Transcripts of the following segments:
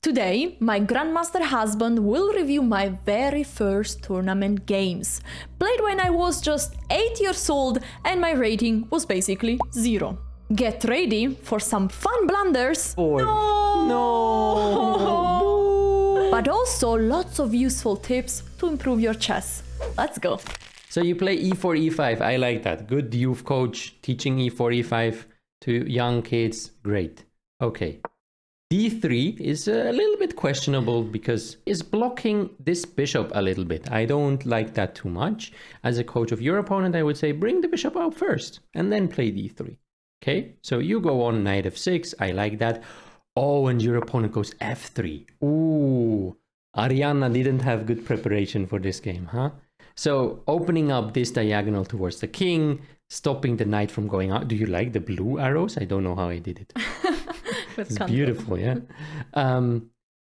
Today, my Grandmaster husband will review my very first tournament games. Played when I was just 8 years old and my rating was basically 0. Get ready for some fun blunders. No! But also lots of useful tips to improve your chess. Let's go. So you play e4, e5. I like that. Good youth coach teaching e4, e5 to young kids. Great. Okay. d3 is a little bit questionable because it's blocking this bishop a little bit. I don't like that too much. As a coach of your opponent, I would say bring the bishop out first and then play d3. Okay, so you go on knight f6. I like that. Oh, and your opponent goes f3. Ooh, Arianna didn't have good preparation for this game, huh? So opening up this diagonal towards the king, stopping the knight from going out. Do you like the blue arrows? I don't know how I did it. It's beautiful, yeah.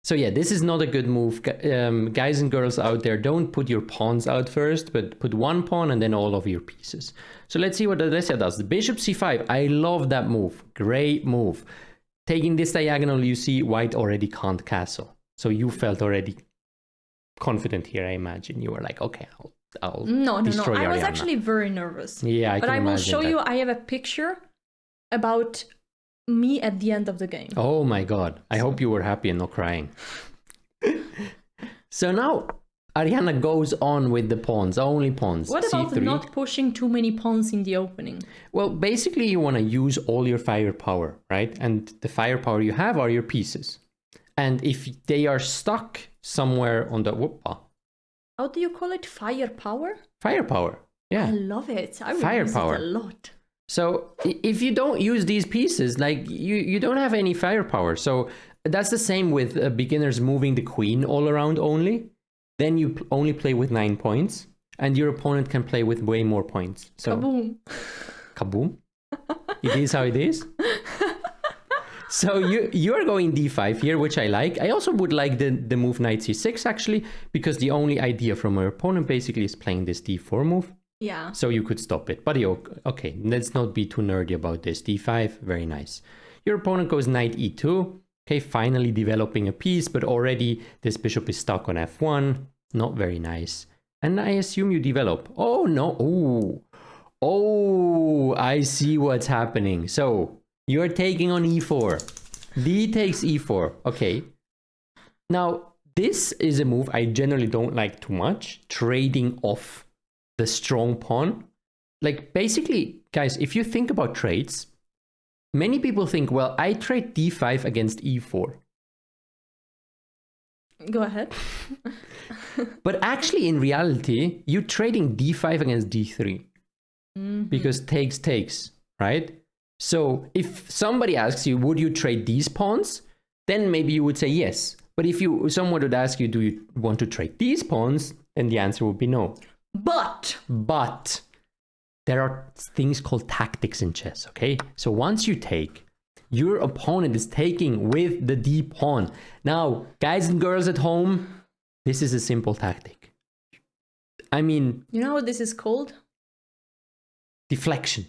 So yeah, this is not a good move. Guys and girls out there, don't put your pawns out first, but put one pawn and then all of your pieces. So let's see what Alessia does. The bishop c5, I love that move. Great move. Taking this diagonal, you see white already can't castle. So you felt already confident here, I imagine. You were like, okay, I'll destroy Arianna. I was actually very nervous. Yeah, but I will show you, I have a picture about me at the end of the game. Oh my god. I hope you were happy and not crying. So now Arianna goes on with the pawns, only pawns. What about c3. not pushing too many pawns in the opening? Well, basically you want to use all your firepower, right? And the firepower you have are your pieces. And if they are stuck somewhere on the... How do you call it? Firepower? Firepower, yeah. I love it. I will use it a lot. So if you don't use these pieces, like you don't have any firepower. So that's the same with beginners moving the queen all around only. Then you only play with 9 points and your opponent can play with way more points. So kaboom. Kaboom. It is how it is. So you're going d5 here, which I like. I also would like the move knight c6 actually, because the only idea from my opponent basically is playing this d4 move. Yeah. So you could stop it. But okay, let's not be too nerdy about this. d5, very nice. Your opponent goes knight e2. Okay, finally developing a piece, but already this bishop is stuck on f1. Not very nice. And I assume you develop. Oh, no. Ooh. Oh, I see what's happening. So you're taking on e4. D takes e4. Okay. Now, this is a move I generally don't like too much. Trading off the strong pawn. Like basically, guys, if you think about trades, many people think, well, I trade d5 against e4. Go ahead. But actually, in reality, you're trading d5 against d3. Because takes, right? So if somebody asks you, would you trade these pawns? Then maybe you would say yes. But if someone would ask you, do you want to trade these pawns? Then the answer would be no. But there are things called tactics in chess, okay? So once you take, your opponent is taking with the d pawn. Now, guys and girls at home, this is a simple tactic. I mean... You know what this is called? Deflection.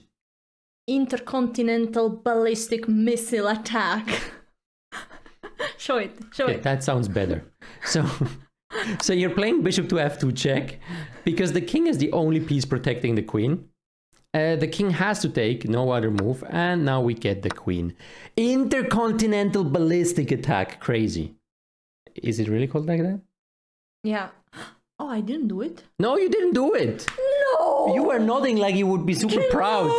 Intercontinental ballistic missile attack. Show it. That sounds better. So you're playing bishop to f2 check because the king is the only piece protecting the queen. The king has to take, no other move, and now we get the queen. Intercontinental ballistic attack. Crazy. Is it really called like that? Yeah. Oh, I didn't do it. No, you didn't do it. No. You were nodding like you would be super proud.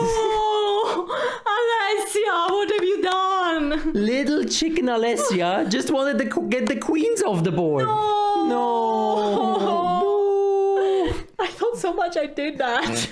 Alessia, what have you done? Little chicken Alessia just wanted to get the queens off the board. No. I thought so much I did that.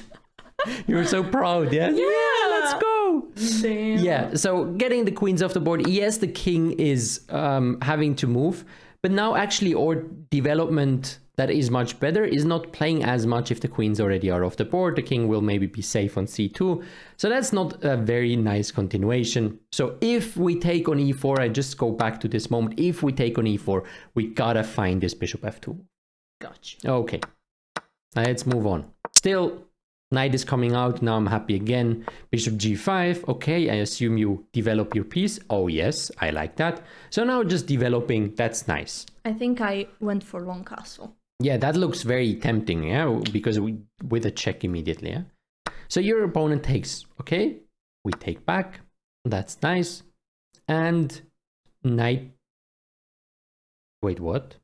You're so proud, yeah? Yeah, let's go. Damn. Yeah, so getting the queens off the board. Yes, the king is having to move. But now actually our development that is much better is not playing as much if the queens already are off the board. The king will maybe be safe on c2. So that's not a very nice continuation. So if we take on e4, I just go back to this moment. If we take on e4, we gotta find this bishop f2. Gotcha. Okay, let's move on. Still Knight is coming out. Now I'm happy again. Bishop g5. Okay, I assume you develop your piece. Oh, yes, I like that. So now just developing. That's nice. I think I went for long castle. Yeah, that looks very tempting, yeah, because with a check immediately, yeah. So your opponent takes, okay, we take back. That's nice. And knight. Wait, what?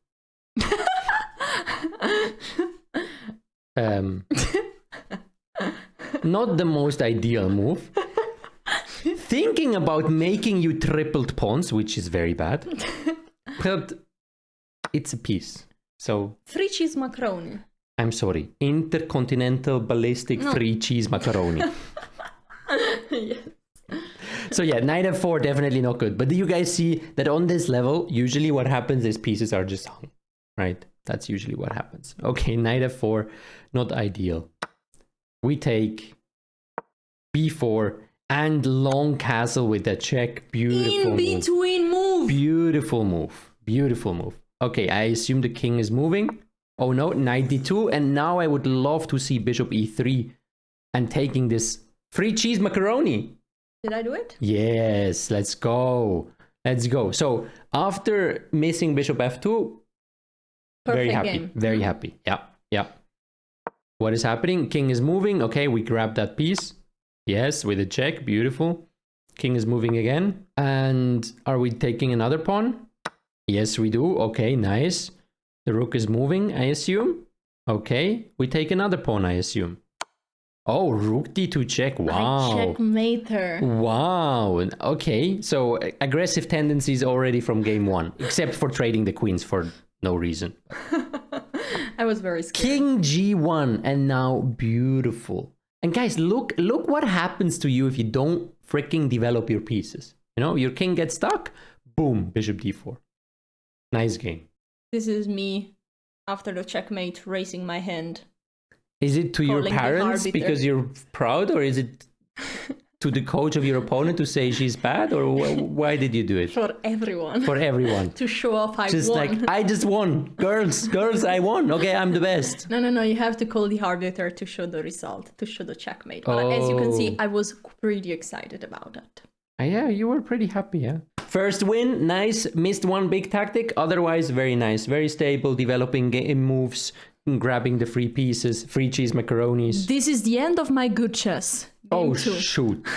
Not the most ideal move. Thinking about making you tripled pawns, which is very bad. But it's a piece. So 3 cheese macaroni. I'm sorry. Intercontinental ballistic 3 cheese macaroni. Yes. So yeah, knight f4 definitely not good. But do you guys see that on this level, usually what happens is pieces are just hung, right? That's usually what happens. Okay, knight f4, not ideal. We take b4 and long castle with a check. Beautiful In between move. Beautiful move. Beautiful move. Okay, I assume the king is moving. Oh no, knight d2. And now I would love to see bishop e3 and taking this free cheese macaroni. Did I do it? Yes, let's go. Let's go. So after missing bishop f2, very Perfect happy. game. Very happy. Yeah, yeah. What is happening? King is moving. Okay, we grab that piece. Yes, with a check. Beautiful. King is moving again. And are we taking another pawn? Yes, we do. Okay, nice. The rook is moving, I assume. Okay, we take another pawn, I assume. Oh, rook d2 check. Wow. I checkmate her. Wow. Okay, so aggressive tendencies already from game 1, except for trading the queens for no reason. I was very scared. King g1, and now beautiful. And guys, look what happens to you if you don't freaking develop your pieces. You know, your king gets stuck, boom, bishop d4. Nice game. This is me after the checkmate raising my hand. Is it to your Calling the parents arbiter. because you're proud, or is it to the coach of your opponent to say she's bad, or why did you do it? For everyone. For everyone. To show off I Just won. like, I just won. Girls, I won. Okay, I'm the best. No. You have to call the arbiter to show the result, to show the checkmate. But as you can see, I was pretty excited about it. Yeah, you were pretty happy, yeah. First win, nice. Missed one big tactic. Otherwise, very nice. Very stable, developing game moves, grabbing the free pieces, free cheese macaronis. This is the end of my good chess. Oh, Game 2. shoot.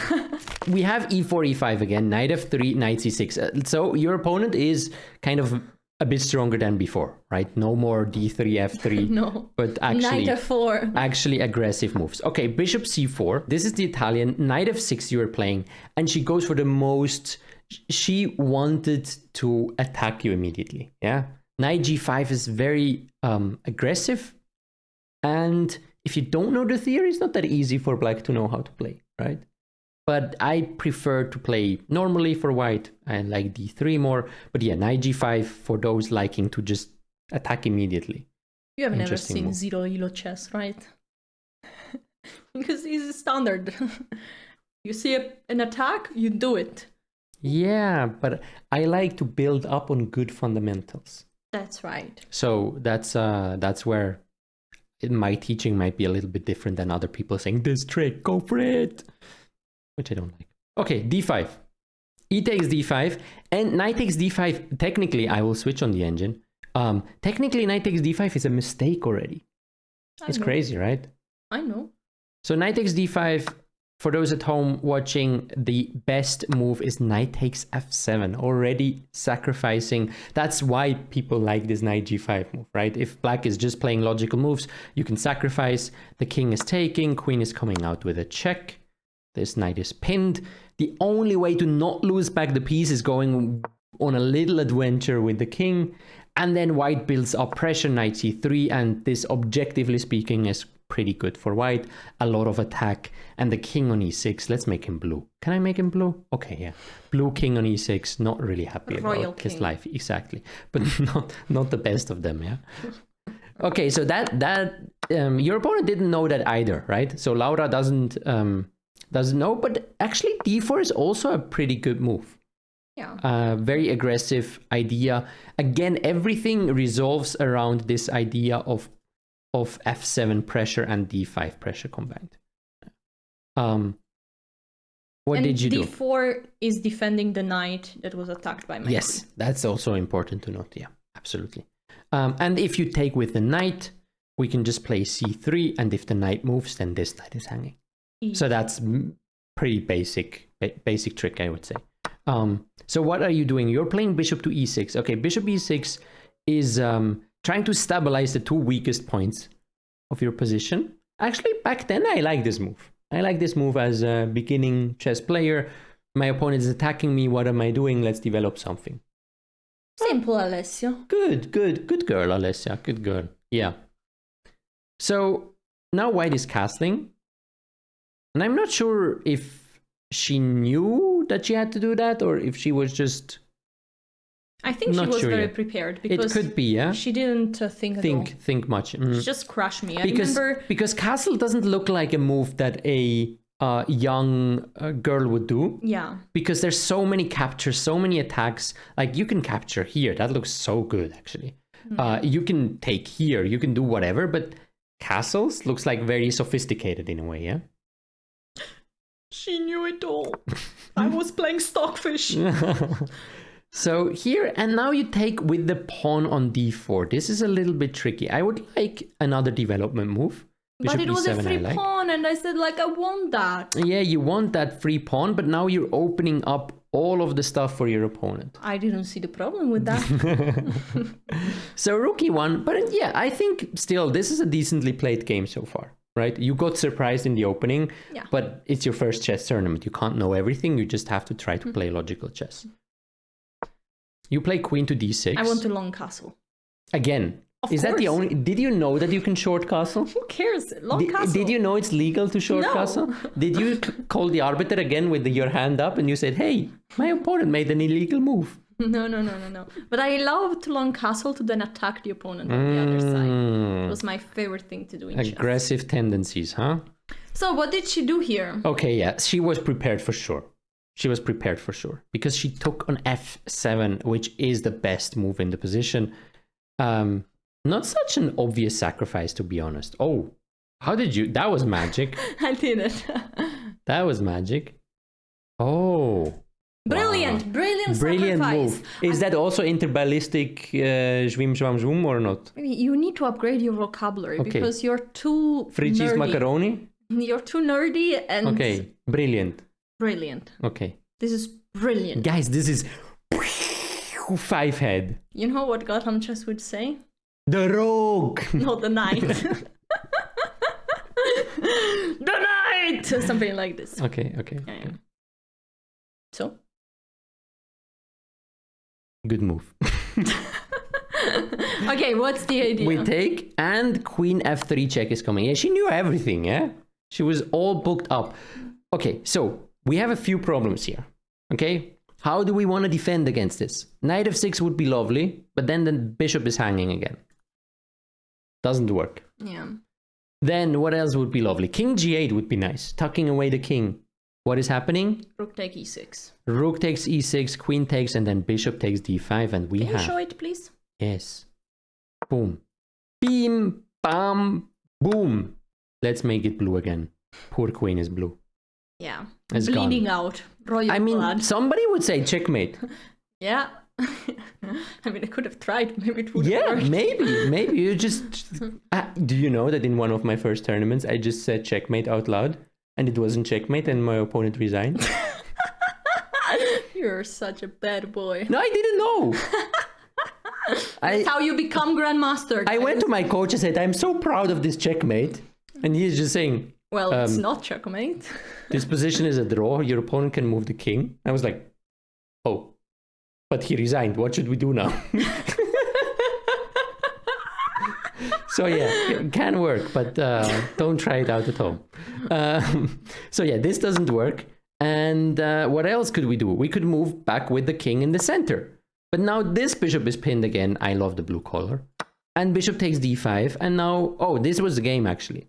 We have e4, e5 again. Knight f3, knight c6. So your opponent is kind of a bit stronger than before, right? No more d3, f3. No. But actually, Knight f4. actually aggressive moves. Okay, bishop c4. This is the Italian. Knight f6 you were playing. And she goes for the most... She wanted to attack you immediately, yeah? Knight g5 is very aggressive. And if you don't know the theory, it's not that easy for black to know how to play, right? But I prefer to play normally for white. I like d3 more. But yeah, knight g5 for those liking to just attack immediately. You have never Interesting seen move. zero elo chess, right? Because this is standard. You see an attack, you do it. Yeah, but I like to build up on good fundamentals. That's right. So that's where my teaching might be a little bit different than other people saying, this trick, go for it. Which I don't like. Okay, d5. E takes d5 and knight takes d5. Technically, I will switch on the engine. Technically, knight takes d5 is a mistake already. It's crazy, right? I know. So knight takes d5. For those at home watching, the best move is knight takes f7, already sacrificing. That's why people like this knight g5 move, right? If black is just playing logical moves, you can sacrifice. The king is taking, queen is coming out with a check. This knight is pinned. The only way to not lose back the piece is going on a little adventure with the king. And then white builds up pressure, knight c3, and this, objectively speaking, is pretty good for white. A lot of attack, and the king on e6. Let's make him blue. Can I make him blue? Okay, yeah. Blue king on e6. Not really happy Royal about his king. life, exactly. But not the best of them, yeah. Okay, so that your opponent didn't know that either, right? So Laura doesn't know, but actually d4 is also a pretty good move. Yeah. Very aggressive idea. Again, everything resolves around this idea of f7 pressure and d5 pressure combined. What And did you do? d4 is defending the knight that was attacked by my Yes, queen. that's also important to note. Yeah, absolutely. And if you take with the knight, we can just play c3, and if the knight moves, then this knight is hanging. So that's pretty basic trick, I would say. So what are you doing? You're playing bishop to e6. Okay, bishop e6 is trying to stabilize the two weakest points of your position. Actually, back then, I like this move. I like this move as a beginning chess player. My opponent is attacking me. What am I doing? Let's develop something. Simple, Alessia. Good girl, Alessia. Good girl. Yeah. So now white is castling. And I'm not sure if she knew that she had to do that or if she was just... I think she Not was sure very yet. prepared because It could be, yeah? she didn't think at all. Think much. She just crushed me. I remember... Because castle doesn't look like a move that a young girl would do. Yeah. Because there's so many captures, so many attacks. Like you can capture here. That looks so good, actually. You can take here. You can do whatever. But castles looks like very sophisticated in a way, yeah? She knew it all. I was playing stockfish. So here, and now you take with the pawn on d4. This is a little bit tricky. I would like another development move. But it was a B7 free I like. pawn, and I said, like, I want that. Yeah, you want that free pawn, but now you're opening up all of the stuff for your opponent. I didn't see the problem with that. So rook e1, but yeah, I think still this is a decently played game so far, right? You got surprised in the opening, Yeah. but it's your first chess tournament. You can't know everything. You just have to try to play logical chess. You play queen to d6. I want a long castle. Again. Of Is that the course. only... Did you know that you can short castle? Who cares? Long castle. Did you know it's legal to short No. castle? Did you call the arbiter again with your hand up and you said, hey, my opponent made an illegal move? No. But I love to long castle to then attack the opponent on the other side. It was my favorite thing to do in chess. Aggressive tendencies, huh? So what did she do here? Okay, yeah, she was prepared for sure. She was prepared for sure. Because she took on f7, which is the best move in the position. Not such an obvious sacrifice, to be honest. Oh, how did you... That was magic. I did it. That was magic. Oh. Brilliant, Wow. brilliant Brilliant sacrifice. move. Is that also interballistic zwim zwam zwum or not? You need to upgrade your vocabulary Okay. because you're too Frigi's nerdy. macaroni? You're too nerdy and Okay, brilliant. brilliant. Okay. This is brilliant. Guys, this is 5 head. You know what Gotham Chess would say? The rogue. Not the knight. The knight! Something like this. Okay. Yeah. So? Good move. Okay, what's the idea? We take, and queen f3 check is coming. Yeah, she knew everything, yeah? She was all booked up. Okay, so we have a few problems here. Okay? How do we want to defend against this? Knight f6 would be lovely, but then the bishop is hanging again. Doesn't work. Yeah. Then what else would be lovely? King g8 would be nice. Tucking away the king. What is happening? Rook take e6. Rook takes e6, queen takes, and then bishop takes d5, and we Can have... you show it, please? Yes. Boom. Beam, bam, boom. Let's make it blue again. Poor queen is blue. Yeah. It's Bleeding gone. out. Royal I mean, blood. somebody would say checkmate. Yeah. I mean, I could have tried. Maybe it would Yeah, work. maybe you just... do you know that in one of my first tournaments, I just said checkmate out loud, and it wasn't checkmate, and my opponent resigned? You're such a bad boy. No, I didn't know. That's how you become Grandmaster. I went to my coach and said, I'm so proud of this checkmate. And he's just saying, Well, it's not checkmate. this position is a draw. Your opponent can move the king. I was like, oh, but he resigned. What should we do now? So yeah, it can work, but don't try it out at home. So yeah, this doesn't work. And what else could we do? We could move back with the king in the center. But now this bishop is pinned again. I love the blue color. And bishop takes d5. And now, oh, this was the game actually.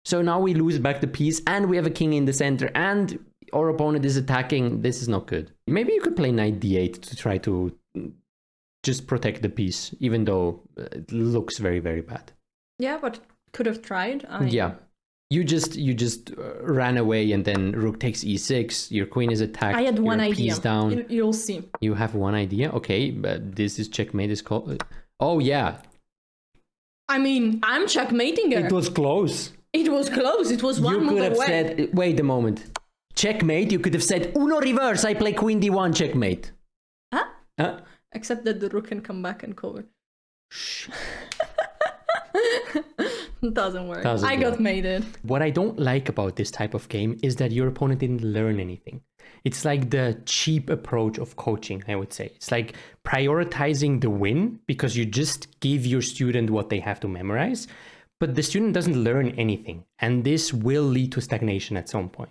So now we lose back the piece and we have a king in the center and our opponent is attacking. This is not good. Maybe you could play knight d8 to try to just protect the piece, even though it looks very, very bad. Yeah, but could have tried. Yeah. You just ran away, and then rook takes e6. Your queen is attacked. I had one idea. Piece down. You'll see. You have one idea, okay? But this is checkmate. Is called. Oh yeah. I mean, I'm checkmating her. It was close. It was close. It was one move away. You could have said, wait a moment. Checkmate. You could have said Uno reverse. I play queen d1. Checkmate. Huh? Except that the rook can come back and cover. Shh. Doesn't work. I got mated. What I don't like about this type of game is that your opponent didn't learn anything. It's like the cheap approach of coaching, I would say. It's like prioritizing the win because you just give your student what they have to memorize, but the student doesn't learn anything. And this will lead to stagnation at some point.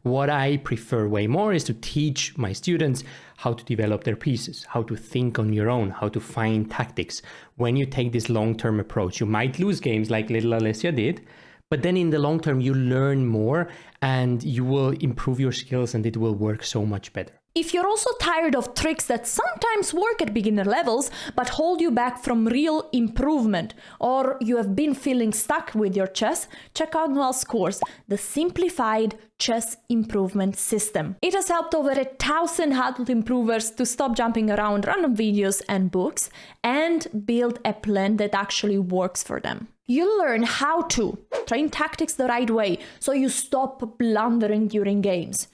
What I prefer way more is to teach my students how to develop their pieces, how to think on your own, how to find tactics. When you take this long-term approach, you might lose games like little Alessia did, but then in the long term, you learn more and you will improve your skills and it will work so much better. If you're also tired of tricks that sometimes work at beginner levels but hold you back from real improvement, or you have been feeling stuck with your chess, check out Noel's course, The Simplified Chess Improvement System. It has helped over 1,000 adult improvers to stop jumping around random videos and books and build a plan that actually works for them. You'll learn how to train tactics the right way so you stop blundering during games.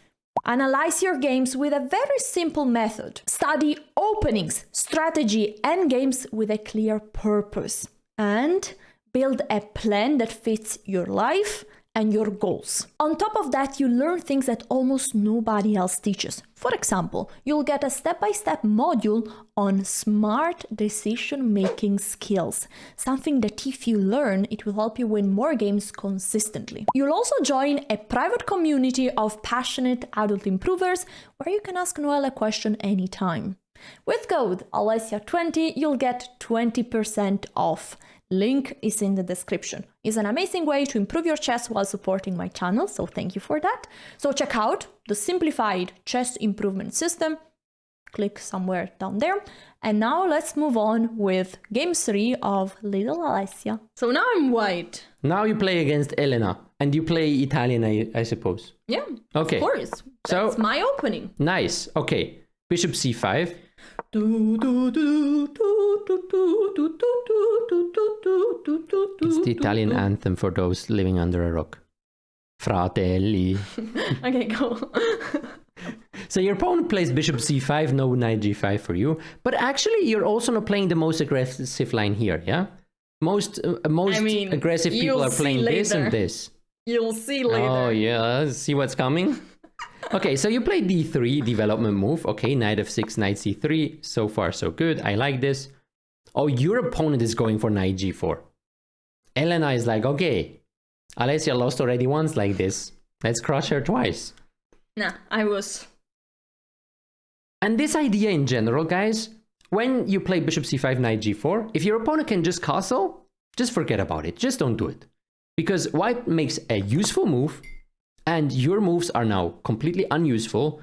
Analyze your games with a very simple method. Study openings, strategy, and games with a clear purpose. And build a plan that fits your life and your goals. On top of that, you learn things that almost nobody else teaches. For example, you'll get a step-by-step module on smart decision-making skills, something that if you learn, it will help you win more games consistently. You'll also join a private community of passionate adult improvers where you can ask Noel a question anytime. With code Alessia20, you'll get 20% off. Link is in the description. It's an amazing way to improve your chess while supporting my channel, so thank you for that. So check out the Simplified Chess Improvement System. Click somewhere down there. And now let's move on with game 3 of Little Alessia. So now I'm white. Now you play against Elena, and you play Italian, I suppose. Yeah, okay. Of course. That's my opening. Nice. Okay. Bishop c5. It's the Italian anthem for those living under a rock. Fratelli. Okay, go. So your opponent plays bishop c5, no knight g5 for you. But actually, you're also not playing the most aggressive line here, yeah? Most aggressive people are playing this and this. You'll see later. Oh, yeah. See what's coming? Okay, so you play d3, development move. Okay, knight f6, knight c3. So far, so good. I like this. Oh, your opponent is going for knight g4. Elena is like, okay, Alessia lost already once like this. Let's crush her twice. Nah, I was. And this idea in general, guys, when you play bishop c5, knight g4, if your opponent can just castle, just forget about it. Just don't do it. Because white makes a useful move, and your moves are now completely unuseful.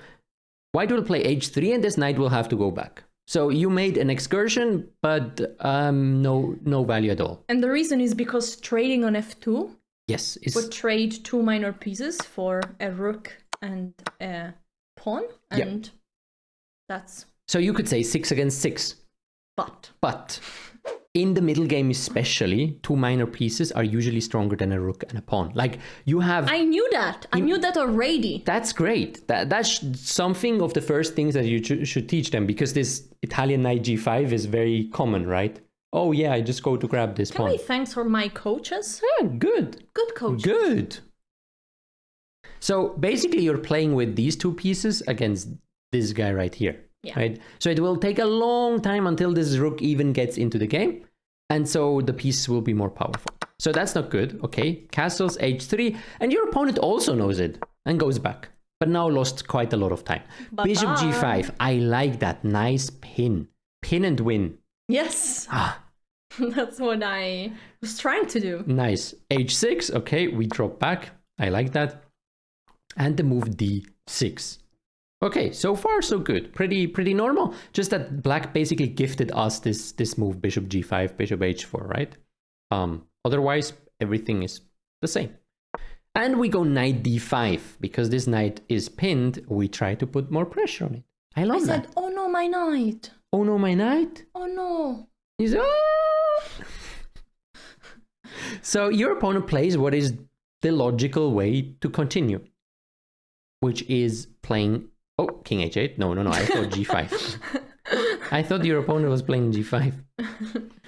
White will play h3, and this knight will have to go back. So you made an excursion, but no value at all. And the reason is because trading on f2 would trade 2 minor pieces for a rook and a pawn, and that's... So you could say 6 against 6. But in the middle game especially, 2 minor pieces are usually stronger than a rook and a pawn. Like you have... I knew that. I knew that already. That's great. That's something of the first things that you should teach them, because this Italian knight g5 is very common, right? Oh yeah, I just go to grab this pawn. Thanks for my coaches. Yeah, good. Good coaches. Good. So basically you're playing with these 2 pieces against this guy right here. Yeah. Right? So it will take a long time until this rook even gets into the game. And so the pieces will be more powerful. So that's not good. Okay, castles h3. And your opponent also knows it and goes back. But now lost quite a lot of time. Bye-bye. Bishop g5. I like that. Nice pin. Pin and win. Yes. That's what I was trying to do. Nice. h6. Okay, we drop back. I like that. And the move d6. Okay, so far so good. Pretty normal. Just that black basically gifted us this move, bishop g5, bishop h4, right? Otherwise, everything is the same. And we go knight d5. Because this knight is pinned, we try to put more pressure on it. I love that. I said, oh no, my knight. Oh no, my knight? Oh no. He's, oh! So your opponent plays what is the logical way to continue, which is playing, oh, king h8. No, I thought g5. I thought your opponent was playing g5.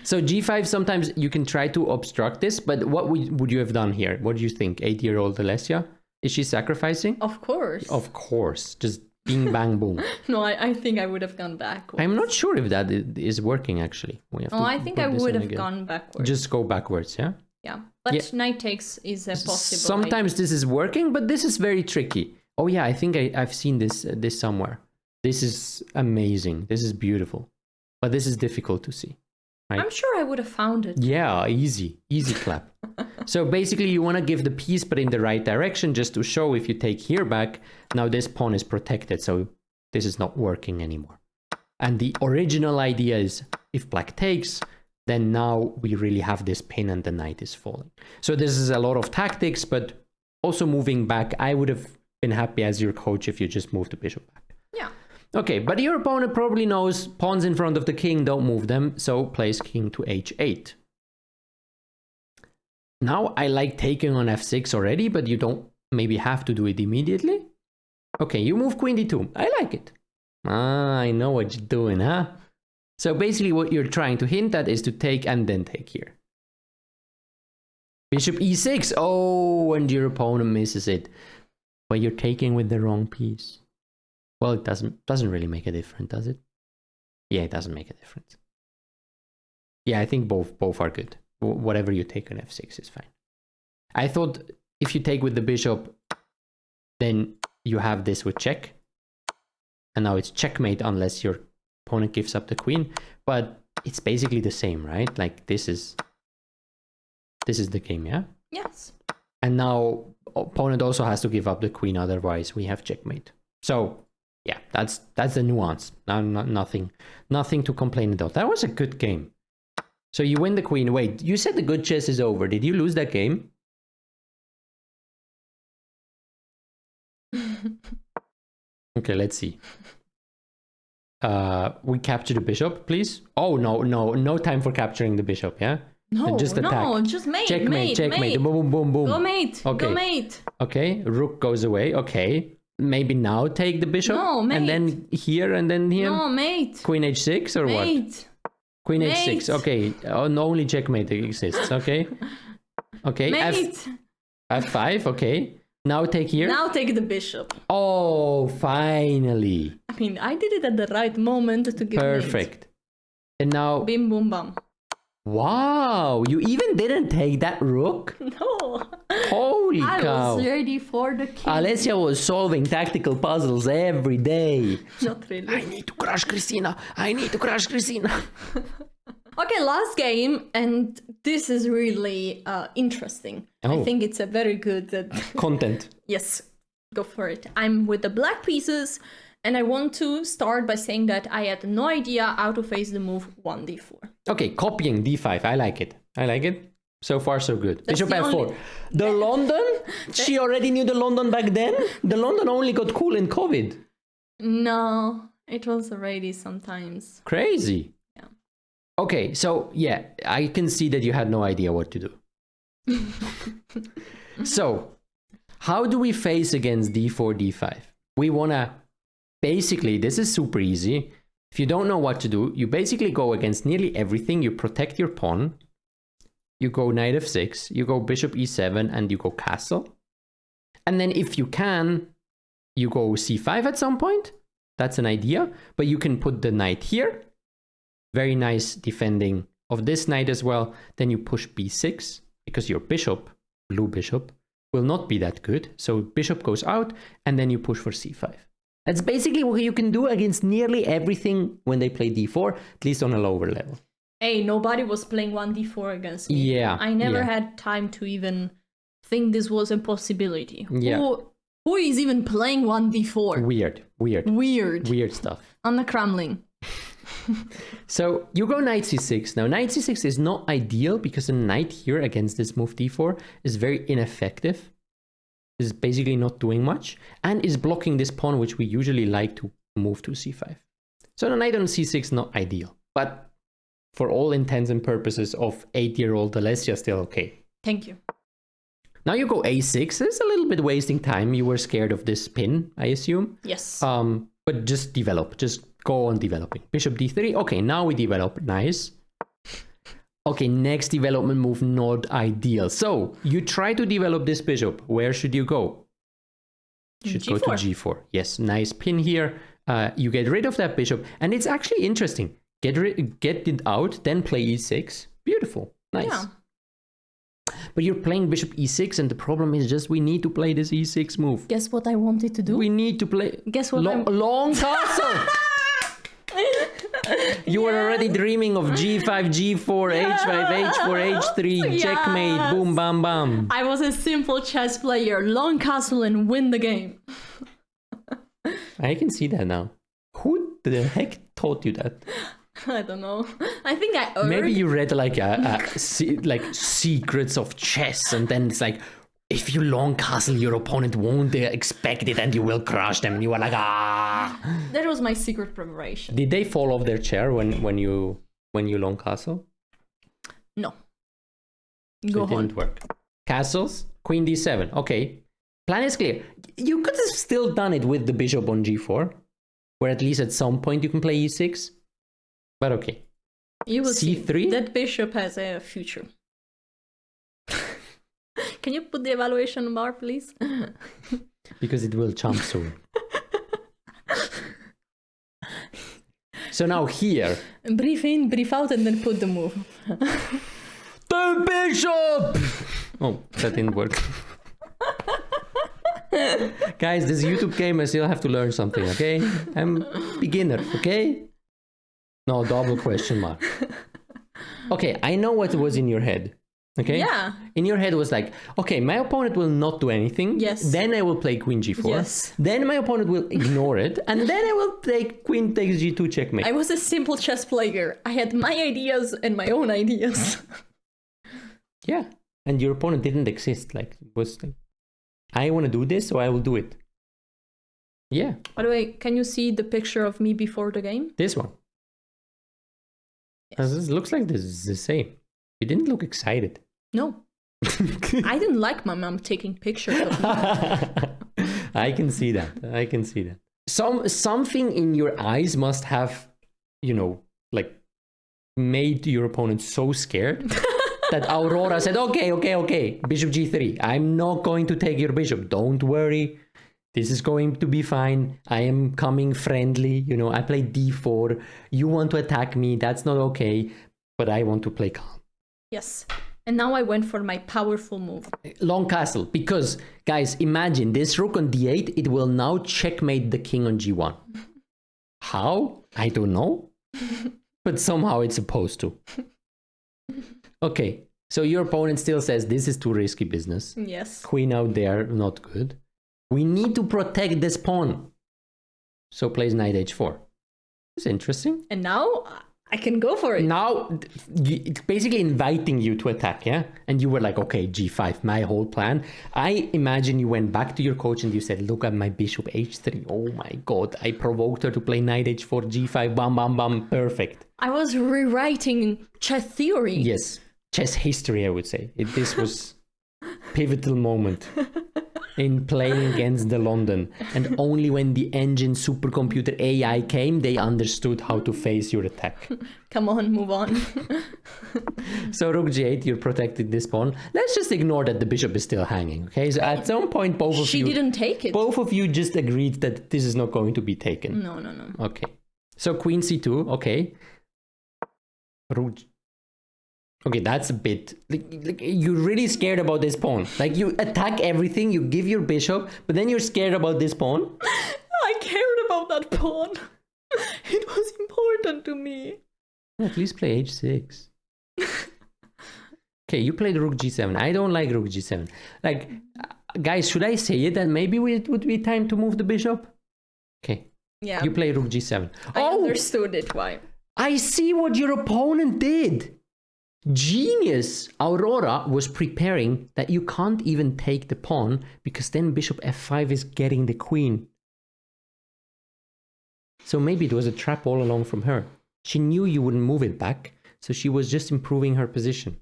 So g5, sometimes you can try to obstruct this, but what would you have done here? What do you think? 8-year-old Alessia? Is she sacrificing? Of course. Of course. Just bing, bang, boom. No, I think I would have gone backwards. I'm not sure if that is working, actually. I think I would have gone backwards. Just go backwards, yeah? Yeah, but knight takes is a possible. Sometimes this is working, but this is very tricky. Oh yeah, I think I've seen this somewhere. This is amazing. This is beautiful, but this is difficult to see. Right? I'm sure I would have found it. Yeah, easy clap. So basically, you want to give the piece, but in the right direction, just to show if you take here back. Now this pawn is protected, so this is not working anymore. And the original idea is if black takes, then now we really have this pin and the knight is falling. So this is a lot of tactics, but also moving back. I would have been happy as your coach if you just moved the bishop back. Yeah. Okay, but your opponent probably knows pawns in front of the king, don't move them, so plays king to h8. Now I like taking on f6 already, but you don't maybe have to do it immediately. Okay, you move queen d2. I like it. I know what you're doing, huh? So basically what you're trying to hint at is to take and then take here. Bishop e6. Oh, and your opponent misses it. But you're taking with the wrong piece. Well, it doesn't really make a difference, does it? Yeah, it doesn't make a difference. Yeah, I think both are good. Whatever you take on f6 is fine. I thought if you take with the bishop, then you have this with check. And now it's checkmate unless your opponent gives up the queen, but it's basically the same, right? Like this is the game, yeah? Yes. And now opponent also has to give up the queen, otherwise we have checkmate. So yeah, that's the nuance. Nothing to complain about. That was a good game. So you win the queen. Wait, you said the good chess is over. Did you lose that game? Okay, let's see. We capture the bishop, please. Oh, no time for capturing the bishop, yeah? No, just attack. No, just mate. Checkmate. Boom, boom, boom. Go mate. Okay. Go mate. Okay, rook goes away. Okay, maybe now take the bishop. No, mate. And then here and then here. No, mate. Queen h6 or mate. what? Queen h6. Okay, only checkmate exists. Okay. Okay. Mate. F5. Okay. Now take here. Now take the bishop. Oh, finally. I mean, I did it at the right moment to give perfect. And now. Bim, boom, bam. Wow, you even didn't take that rook? No. Holy cow. I was ready for the king. Alessia was solving tactical puzzles every day. Not really. I need to crush Christina. Okay, last game, and this is really interesting. Oh. I think it's a very good... content. Yes, go for it. I'm with the black pieces, and I want to start by saying that I had no idea how to face the move 1d4. Okay, copying d5. I like it. So far, so good. That's Bishop f4. The London? She already knew the London back then? The London only got cool in COVID. No, it was already sometimes. Crazy. Yeah. Okay, so yeah, I can see that you had no idea what to do. So, how do we face against d4, d5? We want to, basically, this is super easy. If you don't know what to do, you basically go against nearly everything. You protect your pawn. You go knight f6, you go bishop e7, and you go castle. And then if you can, you go c5 at some point. That's an idea. But you can put the knight here. Very nice defending of this knight as well. Then you push b6, because your bishop, blue bishop, will not be that good. So bishop goes out, and then you push for c5. That's basically what you can do against nearly everything when they play d4, at least on a lower level. Hey, nobody was playing 1d4 against me. Yeah. I never had time to even think this was a possibility. Yeah. Who is even playing 1d4? Weird stuff. On the Kremlin. So you go knight c6. Now knight c6 is not ideal because a knight here against this move d4 is very ineffective. is basically not doing much and is blocking this pawn, which we usually like to move to c5. So the knight on c6 not ideal, but for all intents and purposes of 8-year-old Alessia, still okay. Thank you. Now you go a6. It's a little bit wasting time. You were scared of this pin, I assume. Yes. But just develop. Just go on developing. Bishop d3. Okay, now we develop. Nice. Okay, next development move, not ideal. So you try to develop this bishop. Where should you go? You should go to g4. Yes, nice pin here. You get rid of that bishop. And it's actually interesting. Get it out, then play e6. Beautiful. Nice. Yeah. But you're playing bishop e6, and the problem is just we need to play this e6 move. Guess what I wanted to do? We need to play... Guess what? Long castle! You were already dreaming of g5, g4, h5, h4, h3, yes. Checkmate, boom, bam, bam. I was a simple chess player. Long castle and win the game. I can see that now. Who the heck taught you that? I don't know. I think I heard. Maybe you read like secrets of chess, and then it's like, if you long castle, your opponent won't expect it, and you will crush them. And you are like, ah. That was my secret preparation. Did they fall off their chair when you long castle? No. Go on. It didn't work. Castles, queen d7. Okay, plan is clear. You could have still done it with the bishop on g4, where at least at some point you can play e6. But okay. You will c3? See. That bishop has a future. Can you put the evaluation bar, please? Because it will jump soon. So now here. Brief in, brief out, and then put the move. The bishop! Oh, that didn't work. Guys, this YouTube game, I still have to learn something, okay? I'm beginner, okay? No, double question mark. Okay, I know what was in your head. Okay? Yeah. In your head was like, okay, my opponent will not do anything. Yes. Then I will play queen g4. Yes. Then my opponent will ignore it. And then I will play queen takes g2 checkmate. I was a simple chess player. I had my ideas and my own ideas. Yeah. And your opponent didn't exist. Like, it was like, I want to do this, so I will do it. Yeah. By the way, can you see the picture of me before the game? This one. Yes. This looks like this is the same. You didn't look excited. No. I didn't like my mom taking pictures of me. I can see that. I can see that. Something in your eyes must have, like made your opponent so scared that Aurora said, okay, bishop g3. I'm not going to take your bishop. Don't worry. This is going to be fine. I am coming friendly. I play d4. You want to attack me. That's not okay. But I want to play calm. Yes. And now I went for my powerful move. Long castle. Because, guys, imagine this rook on d8. It will now checkmate the king on g1. How? I don't know. But somehow it's supposed to. Okay. So your opponent still says this is too risky business. Yes. Queen out there, not good. We need to protect this pawn. So plays knight h4. It's interesting. And now I can go for it. Now it's basically inviting you to attack, yeah? And you were like, okay, g5, my whole plan. I imagine you went back to your coach and you said, look at my bishop h3. Oh my God, I provoked her to play knight h4, g5, bam, bam, bam, perfect. I was rewriting chess theory. Yes, chess history, I would say. This was pivotal moment. In playing against the London. And only when the engine supercomputer AI came, they understood how to face your attack. Come on, move on. So rook g8, you protected this pawn. Let's just ignore that the bishop is still hanging, okay? So at some point, both of you... She didn't take it. Both of you just agreed that this is not going to be taken. No. Okay. So queen c2, okay. Rook... Okay, that's a bit... Like, you're really scared about this pawn. Like, you attack everything, you give your bishop, but then you're scared about this pawn? I cared about that pawn. It was important to me. At least play h6. Okay, you played rook g7. I don't like rook g7. Like, guys, should I say it that maybe it would be time to move the bishop? Okay. Yeah. You play rook g7. I understood it, why. I see what your opponent did. Genius Aurora was preparing that you can't even take the pawn because then bishop f5 is getting the queen. So maybe it was a trap all along from her. She knew you wouldn't move it back, so she was just improving her position.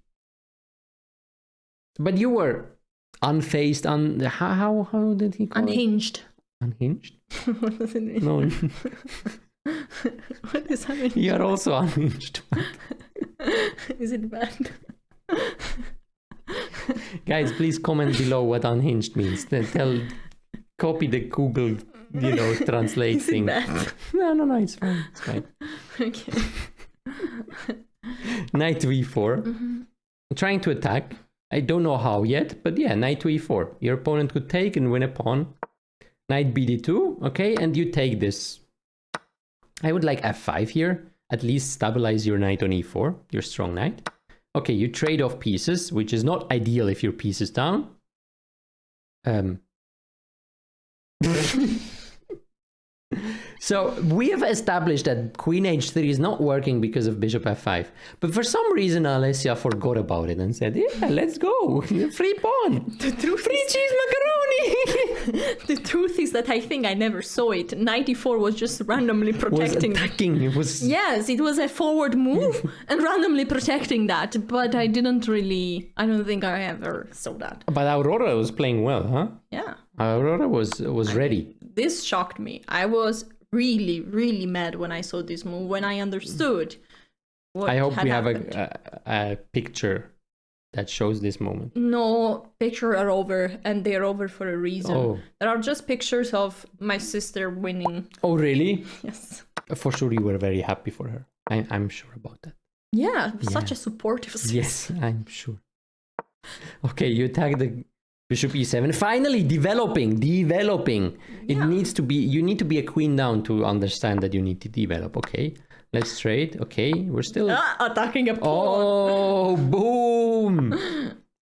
But you were unfazed, how did he call Unhinged. it? Unhinged? What does it mean? No. What is unhinged? You're also unhinged. Is it bad? Guys, please comment below what unhinged means. Then copy the Google, translate Is thing. it bad? No, it's fine. It's fine. Okay. Knight to e4. Trying to attack. I don't know how yet, but yeah, knight to e4. Your opponent could take and win a pawn. Knight bd2, okay, and you take this. I would like f5 here. At least stabilize your knight on e4, your strong knight. Okay, you trade off pieces, which is not ideal if your piece is down. So we have established that queen h3 is not working because of bishop f5. But for some reason, Alessia forgot about it and said, yeah, let's go. Free pawn. Free cheese macaroni. The truth is that I think I never saw it. 94 was just randomly protecting. Was attacking. It was... Yes, it was a forward move and randomly protecting that. But I don't think I ever saw that. But Aurora was playing well, huh? Yeah. Aurora was ready. This shocked me. I was really, really mad when I saw this move, when I understood what I hope had we have happened. a picture that shows this moment. No, pictures are over, and they're over for a reason. Oh. There are just pictures of my sister winning. Oh, really? Yes. For sure you were very happy for her. I'm sure about that. Yeah, such a supportive sister. Yes, I'm sure. Okay, you attack the bishop e7. Finally, developing. It needs to be, you need to be a queen down to understand that you need to develop. Okay, let's trade. Okay, we're still... attacking a pawn. Oh, boom.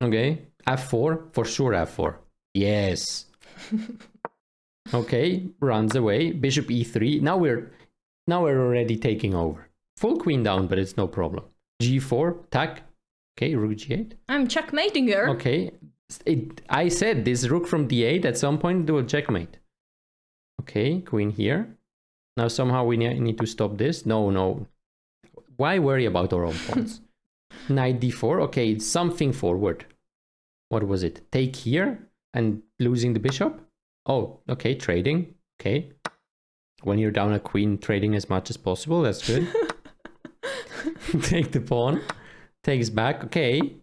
Okay, f4, for sure f4. Yes. Okay, runs away. Bishop e3. Now we're already taking over. Full queen down, but it's no problem. g4, attack. Okay, rook g8. I'm checkmating her. Okay. I said this rook from d8 at some point will checkmate. Okay, queen here. Now somehow we need to stop this. No. Why worry about our own pawns? Knight d4. Okay, it's something forward. What was it? Take here and losing the bishop? Oh, okay, trading. Okay. When you're down a queen, trading as much as possible. That's good. Take the pawn. Takes back. Okay.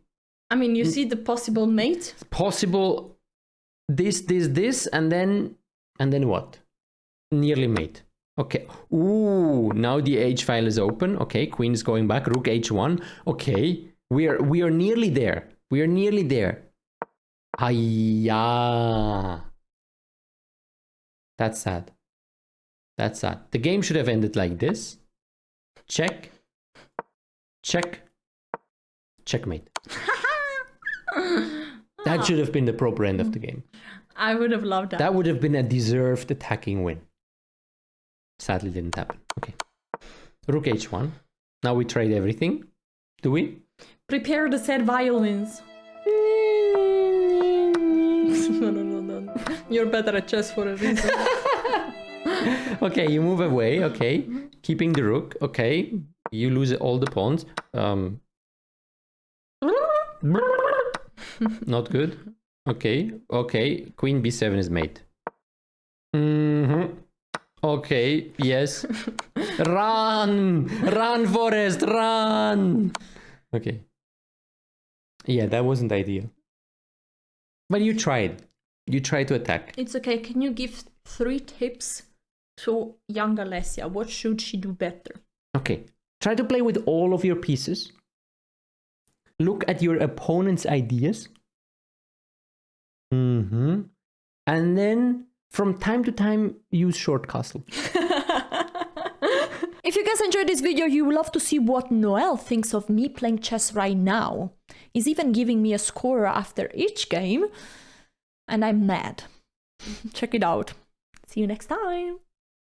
I mean, you see the possible mate? Possible this, and then what? Nearly mate. Okay. Ooh, now the h file is open. Okay, queen is going back. Rook h1. Okay, we are nearly there. We are nearly there. Hiya. That's sad. That's sad. The game should have ended like this. Check. Check. Checkmate. That should have been the proper end of the game. I would have loved that. That would have been a deserved attacking win. Sadly didn't happen. Okay. Rook h1. Now we trade everything. Do we? Prepare the said violins. No. You're better at chess for a reason. Okay, you move away. Okay. Keeping the rook. Okay. You lose all the pawns. Not good. Okay. Queen b7 is mate. Okay, yes. Run, Forrest, run. Okay. Yeah, that wasn't ideal. But you tried. You tried to attack. It's okay. Can you give 3 tips to young Alessia? What should she do better? Okay. Try to play with all of your pieces. Look at your opponent's ideas. And then from time to time, use short castle. If you guys enjoyed this video, you will love to see what Noel thinks of me playing chess right now. He's even giving me a score after each game. And I'm mad. Check it out. See you next time.